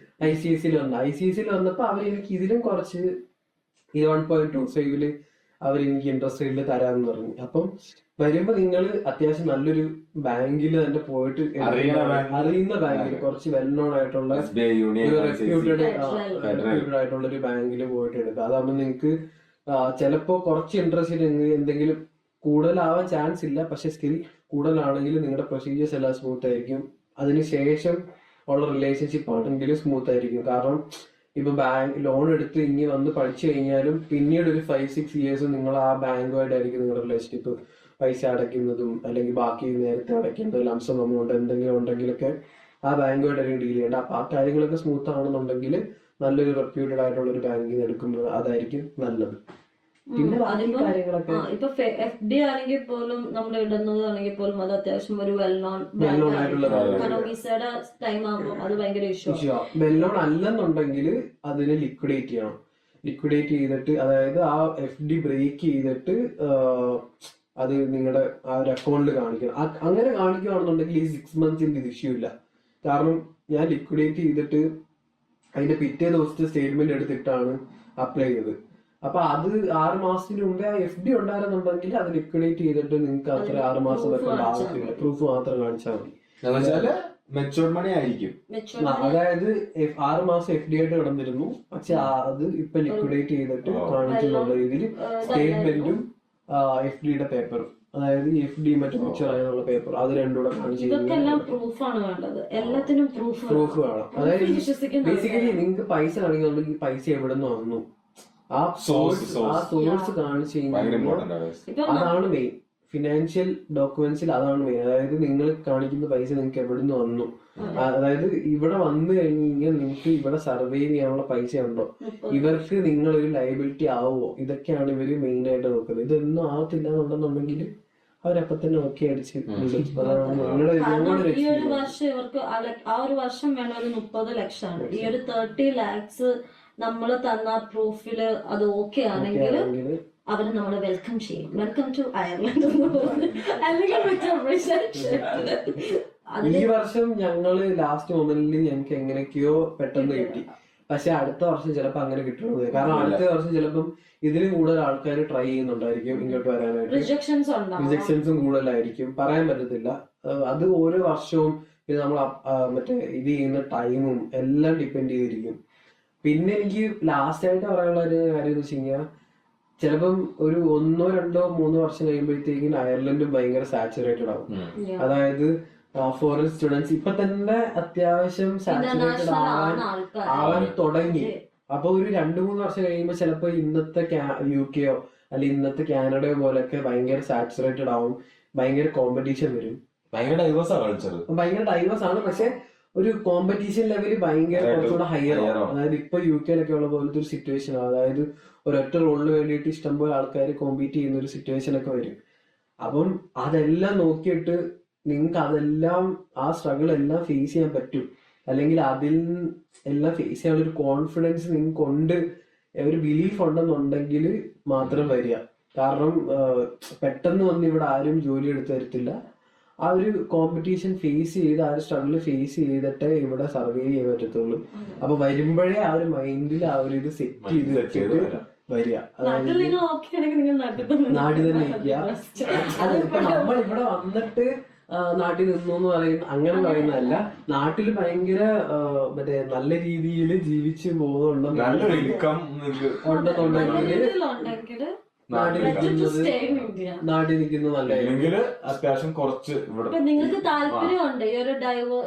ICICIയിൽ വന്നത്. ICICIയിൽ വന്നപ്പോ അവരെനിക്ക് ഇതിലും കുറച്ച് 11.25 അവരെനിക്ക് ഇൻട്രസ്റ്റ് റേറ്റിൽ തരാമെന്ന് പറഞ്ഞു. അപ്പം വരുമ്പോ നിങ്ങൾ അത്യാവശ്യം നല്ലൊരു ബാങ്കിൽ തന്നെ പോയിട്ട് അറിയുന്ന ബാങ്കിൽ, കുറച്ച് വെൽ നോൺ ആയിട്ടുള്ള റെപ്യൂട്ടഡ് ആയിട്ടുള്ള ഒരു ബാങ്കിൽ പോയിട്ട് എടുക്കുക. അതാകുമ്പോൾ നിങ്ങൾക്ക് ചിലപ്പോ കുറച്ച് ഇൻട്രസ്റ്റ് എന്തെങ്കിലും കൂടുതലാവാൻ ചാൻസ് ഇല്ല, പക്ഷെ സ്കിൽ കൂടുതലാണെങ്കിൽ നിങ്ങളുടെ പ്രൊസീജിയേഴ്സ് എല്ലാം സ്മൂത്ത് ആയിരിക്കും. അതിനുശേഷം ഉള്ള റിലേഷൻഷിപ്പ് ആണെങ്കിൽ സ്മൂത്ത് ആയിരിക്കും. കാരണം ഇപ്പൊ ബാങ്ക് ലോൺ എടുത്ത് ഇനി വന്ന് പഠിച്ചു കഴിഞ്ഞാലും പിന്നീട് ഒരു 5-6 ഇയേഴ്സ് നിങ്ങൾ ആ ബാങ്കുമായിട്ടായിരിക്കും നിങ്ങളുടെ റിലേഷൻഷിപ്പ്. പൈസ അടയ്ക്കുന്നതും അല്ലെങ്കിൽ ബാക്കി നേരത്തെ അടയ്ക്കുന്നതും ലംസം എമൗണ്ട് എന്തെങ്കിലും ഉണ്ടെങ്കിലൊക്കെ ആ ബാങ്കുമായിട്ടായിരിക്കും ഡീൽ ചെയ്യേണ്ടത്. അപ്പൊ ആ കാര്യങ്ങളൊക്കെ സ്മൂത്ത് ആണെന്നുണ്ടെങ്കിൽ നല്ലൊരു റെപ്യൂട്ടഡ് ആയിട്ടുള്ള ഒരു ബാങ്കിൽ നിന്ന് എടുക്കുന്നത് അതായിരിക്കും നല്ലത്. പിന്നെ കാര്യങ്ങളൊക്കെ ഇപ്പൊ FD ആണെങ്കിൽ പോലും നമ്മൾ ഇടുന്നതാണെങ്കിൽ പോലും അത് അത്യാവശ്യം ഒരു വെൽ നോൺ വിസയുടെ ടൈം ആകുമ്പോൾ അത് ഭയങ്കര ഇഷ്യൂ. വെൽ നോൺ അല്ലെന്നുണ്ടെങ്കിൽ അതിനെ ലിക്വിഡേറ്റ് ചെയ്യണം. ലിക്വിഡേറ്റ് ചെയ്തിട്ട്, അതായത് ആ FD ബ്രേക്ക് ചെയ്തിട്ട് അത് നിങ്ങളുടെ ആ ഒരു അക്കൗണ്ടിൽ കാണിക്കണം. അങ്ങനെ കാണിക്കുകയാണെന്നുണ്ടെങ്കിൽ ഈ 6 months ഇത് ഇഷ്യൂ ഇല്ല. കാരണം ഞാൻ ലിക്വിഡേറ്റ് ചെയ്തിട്ട് അതിന്റെ പിറ്റേ ദിവസത്തെ സ്റ്റേറ്റ്മെന്റ് എടുത്തിട്ടാണ് അപ്ലൈ ചെയ്തത്. അപ്പൊ അത് 6 മാസത്തിന് മുമ്പേ ആ FD ഉണ്ടായിരുന്നുണ്ടെങ്കിൽ അത് ലിക്വിഡേറ്റ് ചെയ്തിട്ട് നിങ്ങൾക്ക് അത്ര 6 മാസം വെക്കേണ്ട ആവശ്യമില്ല. പ്രൂഫ് മാത്രം കാണിച്ചാൽ മതി. മെച്ചൂർഡ് മണി ആയിരിക്കും. അതായത് 6 മാസം FD ആയിട്ട് കിടന്നിരുന്നു, പക്ഷെ അത് ഇപ്പൊ ലിക്വിഡേറ്റ് ചെയ്തിട്ട് കാണിക്കുന്നുള്ള രീതിയിൽ സ്റ്റേറ്റ്മെന്റും FDയുടെ പേപ്പറും, അതായത് FD മറ്റു മെച്ചൂർ ആയുള്ള പേപ്പർ, അത് രണ്ടും കൂടെ കാണിച്ചു പ്രൂഫ് വേണം. അതായത് ബേസിക്കലി നിങ്ങൾക്ക് പൈസ കാണിക്കുന്നുണ്ടെങ്കിൽ പൈസ എവിടെ നിന്ന് വന്നു ആ സോഴ്സ് കാണിച്ചു കഴിഞ്ഞാൽ അതാണ് മെയിൻ. ഫിനാൻഷ്യൽ ഡോക്യുമെന്റ്സിൽ അതാണ് മെയിൻ. അതായത് നിങ്ങൾ കാണിക്കുന്ന പൈസ നിങ്ങൾക്ക് എവിടെ നിന്ന് വന്നു, അതായത് ഇവിടെ വന്നു കഴിഞ്ഞ് കഴിഞ്ഞാൽ നിങ്ങൾക്ക് ഇവിടെ സർവൈവ് ചെയ്യാനുള്ള പൈസ ഉണ്ടോ, ഇവർക്ക് നിങ്ങളൊരു ലയബിലിറ്റി ആവുമോ, ഇതൊക്കെയാണ് ഇവര് മെയിൻ ആയിട്ട് നോക്കുന്നത്. ഇതൊന്നും ആവത്തില്ല എന്നുണ്ടെന്നുണ്ടെങ്കിൽ അവരപ്പൊ തന്നെ ഓക്കെ അടിച്ച് ഈ ഒരു വർഷം ഇവർക്ക് ആ ഒരു വർഷം വേണം ഒരു 30 ലക്ഷമാണ്. ഈ ഒരു 30 lakhs നമ്മൾ തന്ന പ്രൂഫില് അത് ഓക്കെ ആണെങ്കിൽ അവര് നമ്മളെ വെൽക്കം ചെയ്യും. വെൽക്കം ടു അയർലൻഡ് അല്ലെങ്കിൽ ഈ വർഷം ഞങ്ങള് ലാസ്റ്റ് മൊമെന്റിൽ ഞങ്ങൾക്ക് എങ്ങനെയൊക്കെയോ പെട്ടെന്ന് കിട്ടി. പക്ഷെ അടുത്ത വർഷം ചിലപ്പോ അങ്ങനെ കിട്ടണമെന്ന്, കാരണം അടുത്ത വർഷം ചിലപ്പം ഇതിലും കൂടുതൽ ആൾക്കാർ ട്രൈ ചെയ്യുന്നുണ്ടായിരിക്കും ഇങ്ങോട്ട് വരാനായിട്ട്. റിജക്ഷൻസും കൂടുതലായിരിക്കും, പറയാൻ പറ്റത്തില്ല. അത് ഓരോ വർഷവും പിന്നെ നമ്മൾ മറ്റേ ഇത് ചെയ്യുന്ന ടൈമും എല്ലാം ഡിപ്പെൻഡ് ചെയ്തിരിക്കും. പിന്നെ എനിക്ക് ലാസ്റ്റ് ആയിട്ട് പറയാനുള്ള ഒരു കാര്യം എന്ന് വെച്ച് കഴിഞ്ഞാൽ, ചിലപ്പം ഒരു 1, 2, 3 വർഷം കഴിയുമ്പോഴത്തേക്കും അയർലൻഡ് ഭയങ്കര സാച്ചുറേറ്റഡ് ആവും. അതായത് ഫോറിൻ സ്റ്റുഡൻസ് ഇപ്പൊ തന്നെ അത്യാവശ്യം സാച്ചുറേറ്റഡ് ആവാൻ തുടങ്ങി. അപ്പൊ ഒരു 2-3 വർഷം കഴിയുമ്പോൾ ചിലപ്പോ ഇന്നത്തെ UK-യോ അല്ലെങ്കിൽ ഇന്നത്തെ കാനഡയോ പോലൊക്കെ ഭയങ്കര സാച്ചുറേറ്റഡ് ആവും, ഭയങ്കര കോമ്പറ്റീഷൻ വരും. ഭയങ്കര ഡൈവേഴ്സ് ആണ്. പക്ഷെ ഒരു കോമ്പറ്റീഷൻ ലെവല് ഭയങ്കര കുറച്ചുകൂടെ ഹയർ ആവും. അതായത് ഇപ്പൊ UK-ലൊക്കെ ഉള്ള പോലത്തെ ഒരു സിറ്റുവേഷൻ, അതായത് ഒരൊറ്റ റോളിന് വേണ്ടിയിട്ട് ഇഷ്ടംപോലെ ആൾക്കാർ കോമ്പീറ്റ് ചെയ്യുന്ന ഒരു സിറ്റുവേഷൻ ഒക്കെ വരും. അപ്പം അതെല്ലാം നോക്കിയിട്ട് നിങ്ങൾക്ക് അതെല്ലാം ആ സ്ട്രഗിൾ എല്ലാം ഫേസ് ചെയ്യാൻ പറ്റും, അല്ലെങ്കിൽ അതിൽ എല്ലാം ഫേസ് ചെയ്യാനുള്ള ഒരു കോൺഫിഡൻസ് നിങ്ങൾക്ക് ഉണ്ട്, ഒരു ബിലീഫ് ഉണ്ടെന്നുണ്ടെങ്കിൽ മാത്രം വരിക. കാരണം പെട്ടെന്ന് വന്ന് ഇവിടെ ആരും ജോലി എടുത്തു തരത്തില്ല. ആ ഒരു കോമ്പറ്റീഷൻ ഫേസ് ചെയ്ത് ആ ഒരു സ്ട്രഗിൾ ഫേസ് ചെയ്തിട്ടേ ഇവിടെ സർവൈവ് ചെയ്യാൻ പറ്റത്തുള്ളൂ. അപ്പൊ വരുമ്പോഴേ ആ ഒരു മൈൻഡിൽ ആ ഒരു ഇത് സെറ്റ് ചെയ്ത് വെച്ചിട്ട് വരിക. നാട്ടിൽ തന്നെ ഇരിക്കുക. അതെ, ഇപ്പൊ നമ്മൾ ഇവിടെ വന്നിട്ട് നാട്ടിൽ നിന്നു എന്ന് പറയുന്ന അങ്ങനെ പറയുന്നതല്ല. നാട്ടിൽ ഭയങ്കര മറ്റേ നല്ല രീതിയിൽ ജീവിച്ചു പോകുന്നുണ്ടെന്നുണ്ടെങ്കിൽ നാട്ടിൽ നിൽക്കുന്നത് നല്ല. അത്യാവശ്യം കുറച്ച് നിങ്ങൾക്ക് താല്പര്യമുണ്ട്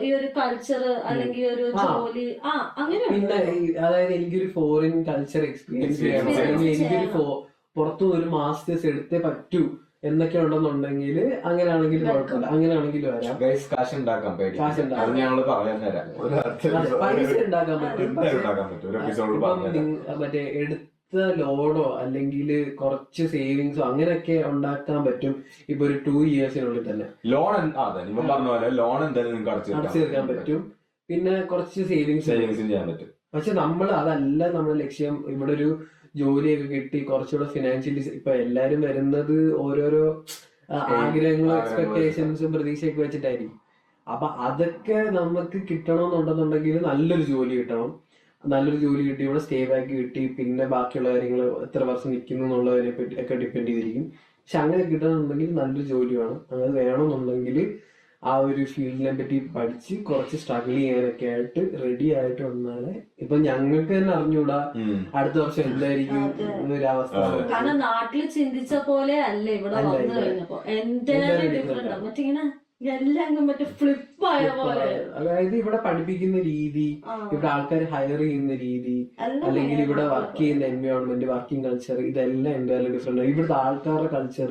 ഈ ഒരു കൾച്ചർ അല്ലെങ്കിൽ ഒരു ജോലി അങ്ങനെ. പിന്നെ അതായത് എനിക്കൊരു ഫോറിൻ കൾച്ചർ എക്സ്പീരിയൻസ് ചെയ്യണം, അല്ലെങ്കിൽ എനിക്കൊരു പുറത്തു ഒരു മാസ്റ്റേഴ്സ് എടുത്തേ പറ്റൂ എന്നൊക്കെ ഉണ്ടെന്നുണ്ടെങ്കിൽ അങ്ങനെയാണെങ്കിൽ കുഴപ്പമില്ല, അങ്ങനെയാണെങ്കിൽ വരാം. കാശ് ഉണ്ടാക്കാൻ പൈസ ഉണ്ടാക്കാൻ പറ്റും. മറ്റേ എടുത്ത ലോണോ അല്ലെങ്കിൽ കുറച്ച് സേവിങ്സോ അങ്ങനെയൊക്കെ ഉണ്ടാക്കാൻ പറ്റും. ഇപ്പൊ ഒരു 2 ഇയേഴ്സിനുള്ളിൽ തന്നെ ലോൺ പറഞ്ഞ പോലെ ലോൺ എന്തായാലും അടച്ചു തീർക്കാൻ പറ്റും. പിന്നെ കുറച്ച് സേവിങ്സ് ചെയ്യാൻ പറ്റും. പക്ഷെ നമ്മൾ അതല്ല നമ്മുടെ ലക്ഷ്യം. ഇവിടെ ഒരു ജോലിയൊക്കെ കിട്ടി കുറച്ചുകൂടെ ഫിനാൻഷ്യലി, ഇപ്പൊ എല്ലാരും വരുന്നത് ഓരോരോ ആഗ്രഹങ്ങളും എക്സ്പെക്ടേഷൻസും പ്രതീക്ഷയൊക്കെ വെച്ചിട്ടായിരിക്കും. അപ്പൊ അതൊക്കെ നമുക്ക് കിട്ടണമെന്നുണ്ടെന്നുണ്ടെങ്കിൽ നല്ലൊരു ജോലി കിട്ടണം. നല്ലൊരു ജോലി കിട്ടി, ഇവിടെ സ്റ്റേ ബാക്ക് കിട്ടി, പിന്നെ ബാക്കിയുള്ള കാര്യങ്ങൾ എത്ര വർഷം നിൽക്കുന്നു എന്നുള്ളതിനെ പറ്റി ഒക്കെ ഡിപ്പെൻഡ് ചെയ്തിരിക്കും. പക്ഷെ അങ്ങനെ കിട്ടണമെന്നുണ്ടെങ്കിൽ നല്ലൊരു ജോലി വേണം. അങ്ങനെ വേണമെന്നുണ്ടെങ്കിൽ ആ ഒരു ഫീൽഡിനെ പറ്റി പഠിച്ച് കുറച്ച് സ്ട്രഗിൾ ചെയ്യാനൊക്കെ ആയിട്ട് റെഡി ആയിട്ട് വന്നാലേ. ഇപ്പൊ ഞങ്ങൾക്ക് തന്നെ അറിഞ്ഞൂടാ അടുത്ത വർഷം എന്തായിരിക്കും ഒരു അവസ്ഥ. കാരണം നാട്ടിൽ ചിന്തിച്ച പോലെ അല്ല ഇവിടെ വന്നു കഴിഞ്ഞപ്പോ എന്തായാലും ഡിഫറെന്റ് മറ്റിങ്ങനെ എല്ലാം മറ്റേ ഫ്ലിപ്പായ പോലെ. അതായത് ഇവിടെ പഠിപ്പിക്കുന്ന രീതി, ഇവിടെ ആൾക്കാർ ഹയർ ചെയ്യുന്ന രീതി, അല്ലെങ്കിൽ ഇവിടെ വർക്ക് ചെയ്യുന്ന എൻവയോൺമെന്റ്, വർക്കിംഗ് കൾച്ചർ, ഇതെല്ലാം എന്തായാലും ഡിഫറെന്റ്. ഇവിടുത്തെ ആൾക്കാരുടെ കൾച്ചർ,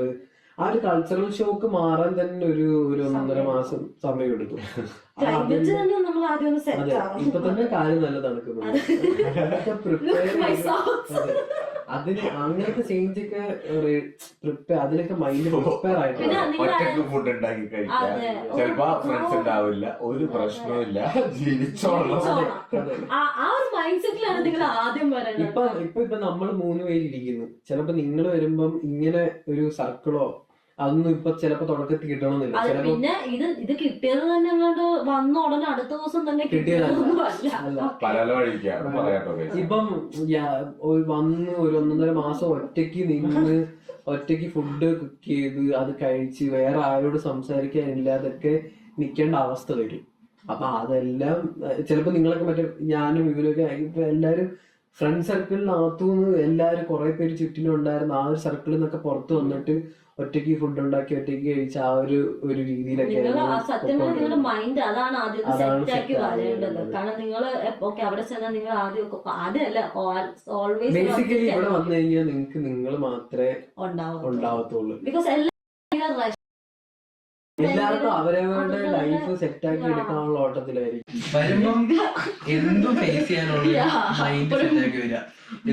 ആ ഒരു കൾച്ചറൽ ഷോക്ക് മാറാൻ തന്നെ ഒരു 1.5 മാസം സമയം എടുക്കും. ഇപ്പൊ തന്നെ കാര്യം നല്ല തണുക്കുന്നുണ്ട്. അതിന് അങ്ങനത്തെ ചേഞ്ച് ഒക്കെ അതിനൊക്കെ മൈൻഡ് പ്രിപ്പയർ ആയിട്ട് ഫുഡ് ഉണ്ടാക്കി കഴിക്കാം. ചിലപ്പോ ഫ്രണ്ട്സ് ഉണ്ടാവില്ല, ഒരു പ്രശ്നമില്ല, ജീവിച്ചോളാം. ഇപ്പൊ നമ്മൾ 3 പേരിരിക്കുന്നു. ചിലപ്പോ നിങ്ങൾ വരുമ്പം ഇങ്ങനെ ഒരു സർക്കിളോ അതൊന്നും ഇപ്പൊ ചിലപ്പോ തുടക്കത്തിൽ കിട്ടണമെന്നില്ല. പിന്നെ ഇത് കിട്ടിയത് തന്നെ അങ്ങോട്ട് വന്ന ഉടനെ അടുത്ത ദിവസം തന്നെ ഇപ്പം വന്ന് ഒരു 1.5 മാസം ഒറ്റയ്ക്ക് നിന്ന് ഒറ്റയ്ക്ക് ഫുഡ് കുക്ക് ചെയ്ത് അത് കഴിച്ച് വേറെ ആരോട് സംസാരിക്കാനില്ലാതൊക്കെ നിൽക്കേണ്ട അവസ്ഥ വരും. അപ്പൊ അതെല്ലാം ചിലപ്പോ നിങ്ങളൊക്കെ മറ്റേ ഞാനും ഇവരൊക്കെ ഇപ്പൊ എല്ലാരും ഫ്രണ്ട് സർക്കിളിനകത്തുനിന്ന് എല്ലാരും കുറെ പേര് ചുറ്റിനും ഉണ്ടായിരുന്ന ആ ഒരു സർക്കിളിൽ നിന്നൊക്കെ പുറത്ത് വന്നിട്ട് ഒറ്റയ്ക്ക് ഫുഡ് ഉണ്ടാക്കി ഒറ്റയ്ക്ക് കഴിച്ച ആ ഒരു രീതിയിലൊക്കെ നിങ്ങളുടെ മൈൻഡ് അതാണ് ആദ്യം സെറ്റ് ആക്കി വരേണ്ടത്. കാരണം നിങ്ങള് അവിടെ ചെന്നാൽ നിങ്ങൾ ആദ്യമല്ല ഓൾവേസ് ബേസിക്കലി ഇവിടെ വന്നു കഴിഞ്ഞാൽ നിങ്ങൾക്ക് നിങ്ങൾ മാത്രമേ ഉണ്ടാവത്തുള്ളൂ. ബിക്കോസ് എല്ലാവർക്കും അവരവരുടെ ലൈഫ് സെറ്റാക്കി എടുക്കാനുള്ള ഓട്ടത്തിലായിരിക്കും. വരുമ്പം എന്തും ഫേസ് ചെയ്യാനുള്ള മൈൻഡ് സെറ്റാക്കി വരിക.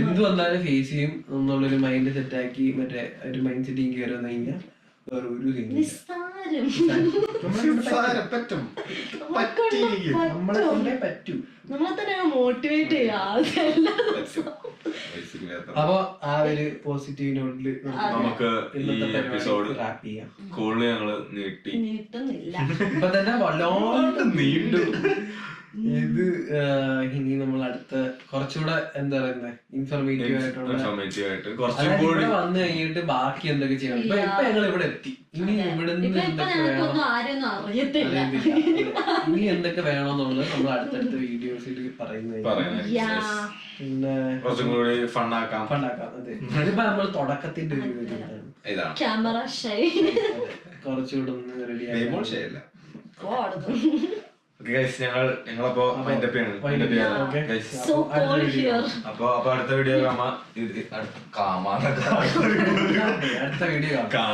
എന്ത് വന്നാലും ഫേസ് ചെയ്യും എന്നുള്ളൊരു മൈൻഡ് സെറ്റാക്കി മറ്റേ ഒരു മൈൻഡ് സെറ്റിങ് കയറി വന്നു കഴിഞ്ഞാൽ വേറെ ഒരു നമ്മളെ കൊണ്ടേ പറ്റൂ. നമ്മളെ തന്നെ മോട്ടിവേറ്റ് ചെയ്യാം. കുഴപ്പമില്ലാത്ത. അപ്പൊ ആ ഒരു പോസിറ്റീവ് നോട്ടില് നമുക്ക് ഈ ഇന്നത്തെ എപ്പിസോഡ് റാപ്പ് ചെയ്യാം. കൂടുതൽ ഞങ്ങള് നീട്ടി നീട്ടുന്നില്ല. ഇപ്പൊ തന്നെ വല്ലാണ്ട് നീണ്ടു. ഇത് ഇനി നമ്മൾ അടുത്ത കുറച്ചുകൂടെ എന്താ പറയുന്നത് ഇൻഫർമേറ്റീവ് ആയിട്ടുള്ള ഇൻഫോർമേറ്റീവ് ആയിട്ട് കുറച്ചും അതായത് കൂടി ഇവിടെ വന്നു കഴിഞ്ഞിട്ട് ബാക്കി എന്തൊക്കെ ചെയ്യണം. ഇപ്പൊ ഞങ്ങൾ ഇവിടെ എത്തി. ഇനി ഇവിടെ നിന്ന് എന്തൊക്കെ വേണം ഞങ്ങൾക്കൊന്നും ആരെയൊന്നും അറിയത്തില്ല. അറിയത്തില്ല. ഇനി എന്തൊക്കെ വേണമെന്നുള്ളത് നമ്മൾ അടുത്തടുത്ത വീഡിയോസിൽ പറയുന്നത്. പറയാനായിട്ട് പിന്നെ കുറച്ചും കൂടി ഫണ്ണാക്കാം. ഫണ്ടാക്കാം. അതെ, ഇതിപ്പോ നമ്മൾ തുടക്കത്തിന്റെ ഒരു ഇതാണ്. ഇതാണ് ക്യാമറ ഷൈ കുറച്ചുകൂടെ ഒന്ന് റെഡി നെയ്മോൾ ശരിയല്ല. ഞങ്ങളപ്പോ So cold here. അപ്പൊ അടുത്ത വീഡിയോ അടുത്ത വീഡിയോ കാണാം.